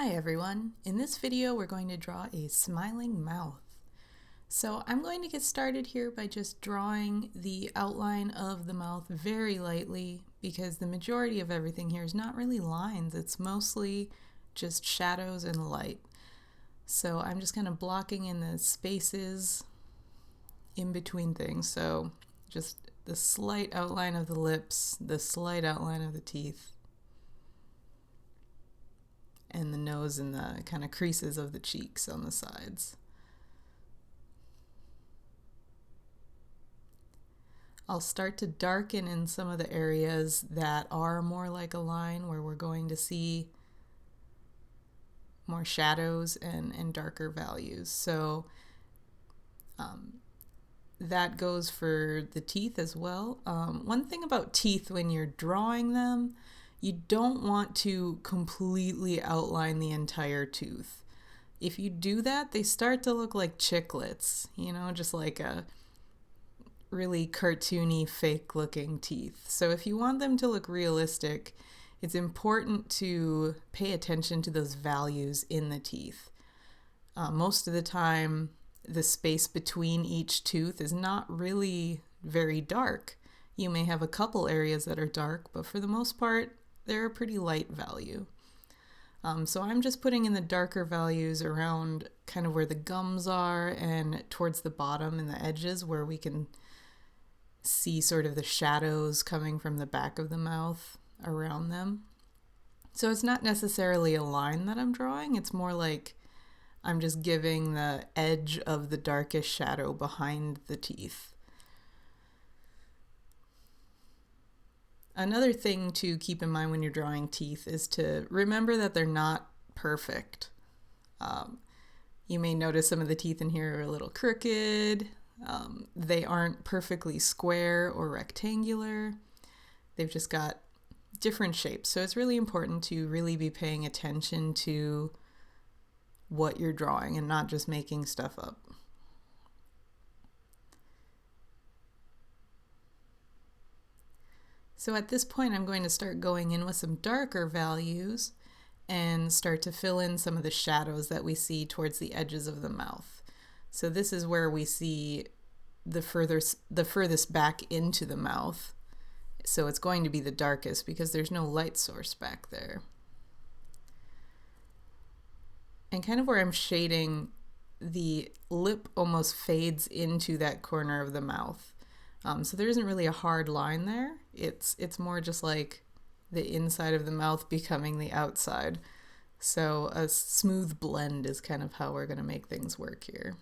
Hi everyone, in this video we're going to draw a smiling mouth. So I'm going to get started here by just drawing the outline of the mouth very lightly because the majority of everything here is not really lines, it's mostly just shadows and light. So I'm just kind of blocking in the spaces in between things, so just the slight outline of the lips, the slight outline of the teeth, and the nose and the kind of creases of the cheeks on the sides. I'll start to darken in some of the areas that are more like a line where we're going to see more shadows and darker values. So that goes for the teeth as well. One thing about teeth when you're drawing them, you don't want to completely outline the entire tooth. If you do that, they start to look like chiclets, just like a really cartoony, fake-looking teeth. So if you want them to look realistic, it's important to pay attention to those values in the teeth. Most of the time, the space between each tooth is not really very dark. You may have a couple areas that are dark, but for the most part, they're a pretty light value. So I'm just putting in the darker values around kind of where the gums are and towards the bottom and the edges where we can see sort of the shadows coming from the back of the mouth around them. So it's not necessarily a line that I'm drawing, it's more like I'm just giving the edge of the darkest shadow behind the teeth. Another thing to keep in mind when you're drawing teeth is to remember that they're not perfect. You may notice some of the teeth in here are a little crooked. They aren't perfectly square or rectangular. They've just got different shapes. So it's really important to really be paying attention to what you're drawing and not just making stuff up. So at this point, I'm going to start going in with some darker values and start to fill in some of the shadows that we see towards the edges of the mouth. So this is where we see the furthest back into the mouth. So it's going to be the darkest because there's no light source back there. And kind of where I'm shading, the lip almost fades into that corner of the mouth. So there isn't really a hard line there. It's more just like the inside of the mouth becoming the outside. So a smooth blend is kind of how we're going to make things work here.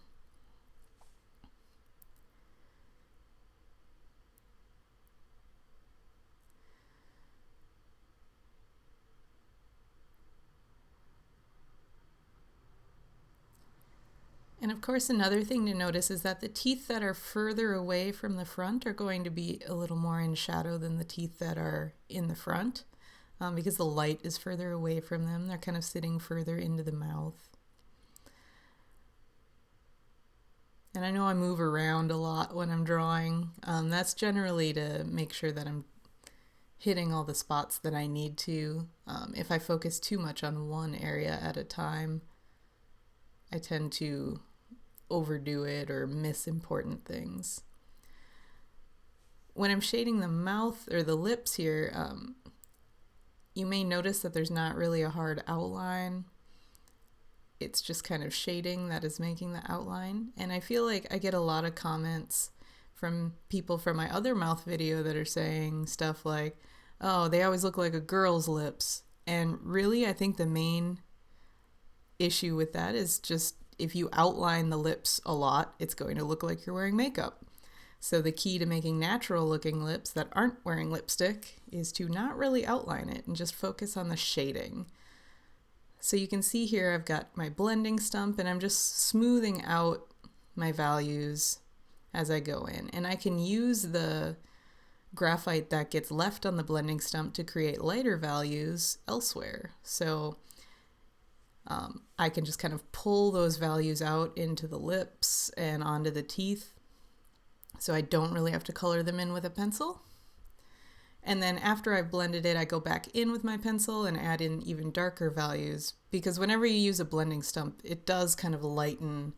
And of course, another thing to notice is that the teeth that are further away from the front are going to be a little more in shadow than the teeth that are in the front because the light is further away from them. They're kind of sitting further into the mouth. And I know I move around a lot when I'm drawing. That's generally to make sure that I'm hitting all the spots that I need to. If I focus too much on one area at a time, I tend to overdo it or miss important things. When I'm shading the mouth or the lips here, you may notice that there's not really a hard outline. It's just kind of shading that is making the outline. And I feel like I get a lot of comments from people from my other mouth video that are saying stuff like, oh, they always look like a girl's lips. And really, I think the main issue with that is just if you outline the lips a lot, it's going to look like you're wearing makeup. So the key to making natural looking lips that aren't wearing lipstick is to not really outline it and just focus on the shading. So you can see here I've got my blending stump and I'm just smoothing out my values as I go in. And I can use the graphite that gets left on the blending stump to create lighter values elsewhere. So I can just kind of pull those values out into the lips and onto the teeth, so I don't really have to color them in with a pencil. And then after I've blended it, I go back in with my pencil and add in even darker values, because whenever you use a blending stump, it does kind of lighten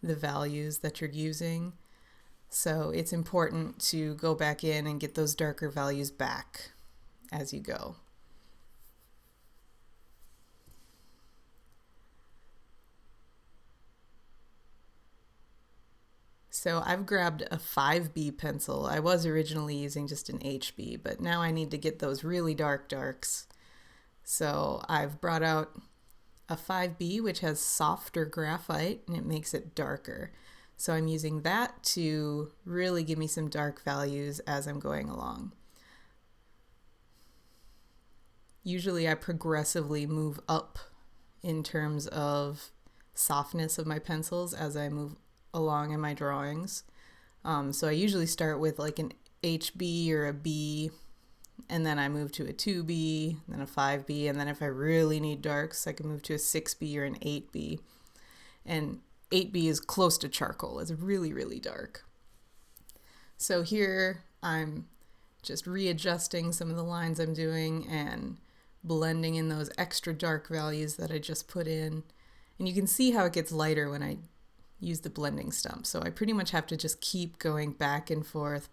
the values that you're using. So it's important to go back in and get those darker values back as you go. So I've grabbed a 5B pencil. I was originally using just an HB, but now I need to get those really dark darks. So I've brought out a 5B, which has softer graphite, and it makes it darker. So I'm using that to really give me some dark values as I'm going along. Usually I progressively move up in terms of softness of my pencils as I move along in my drawings. So I usually start with like an HB or a B, and then I move to a 2B, then a 5B, and then if I really need darks, I can move to a 6B or an 8B. And 8B is close to charcoal. It's really, really dark. So here I'm just readjusting some of the lines I'm doing and blending in those extra dark values that I just put in. And you can see how it gets lighter when I use the blending stump. So I pretty much have to just keep going back and forth,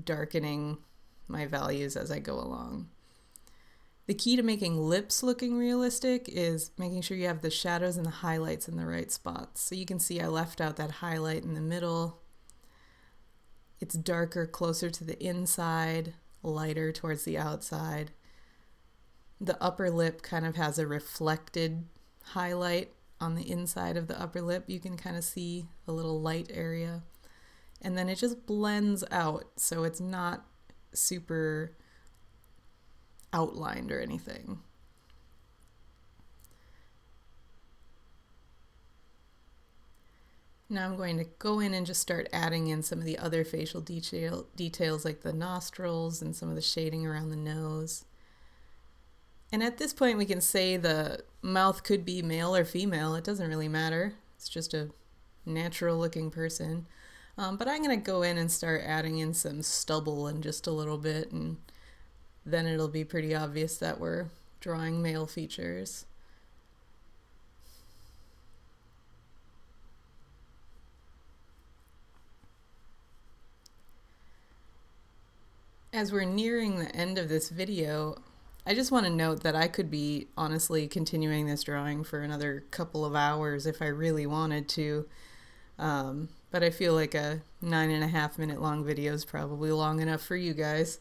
darkening my values as I go along. The key to making lips looking realistic is making sure you have the shadows and the highlights in the right spots. So you can see I left out that highlight in the middle. It's darker closer to the inside, lighter towards the outside. The upper lip kind of has a reflected highlight on the inside of the upper lip. You can kind of see a little light area. And then it just blends out, so it's not super outlined or anything. Now I'm going to go in and just start adding in some of the other facial details like the nostrils and some of the shading around the nose. And at this point we can say the mouth could be male or female. It doesn't really matter. It's just a natural looking person. But I'm going to go in and start adding in some stubble in just a little bit, and then it'll be pretty obvious that we're drawing male features. As we're nearing the end of this video, I just want to note that I could be honestly continuing this drawing for another couple of hours if I really wanted to. But I feel like a 9.5-minute long video is probably long enough for you guys.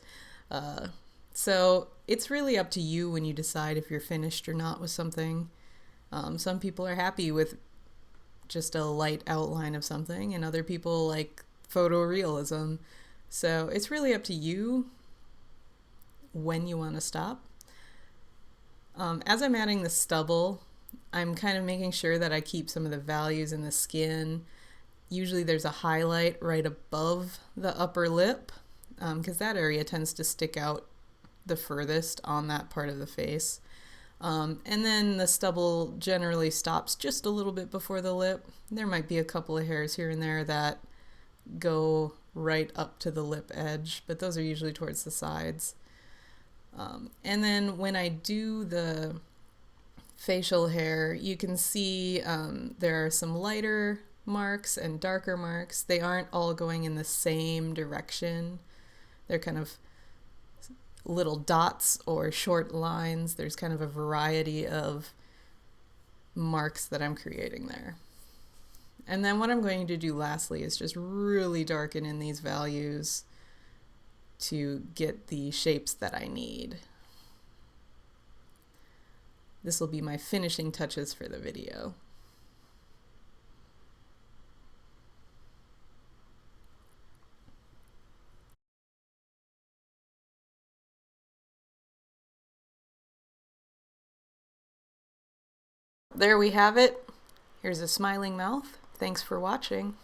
So it's really up to you when you decide if you're finished or not with something. Some people are happy with just a light outline of something, and other people like photorealism. So it's really up to you when you want to stop. As I'm adding the stubble, I'm kind of making sure that I keep some of the values in the skin. Usually there's a highlight right above the upper lip, because that area tends to stick out the furthest on that part of the face. And then the stubble generally stops just a little bit before the lip. There might be a couple of hairs here and there that go right up to the lip edge, but those are usually towards the sides. And then when I do the facial hair, you can see there are some lighter marks and darker marks. They aren't all going in the same direction. They're kind of little dots or short lines. There's kind of a variety of marks that I'm creating there. And then what I'm going to do lastly is just really darken in these values to get the shapes that I need. This will be my finishing touches for the video. There we have it. Here's a smiling mouth. Thanks for watching.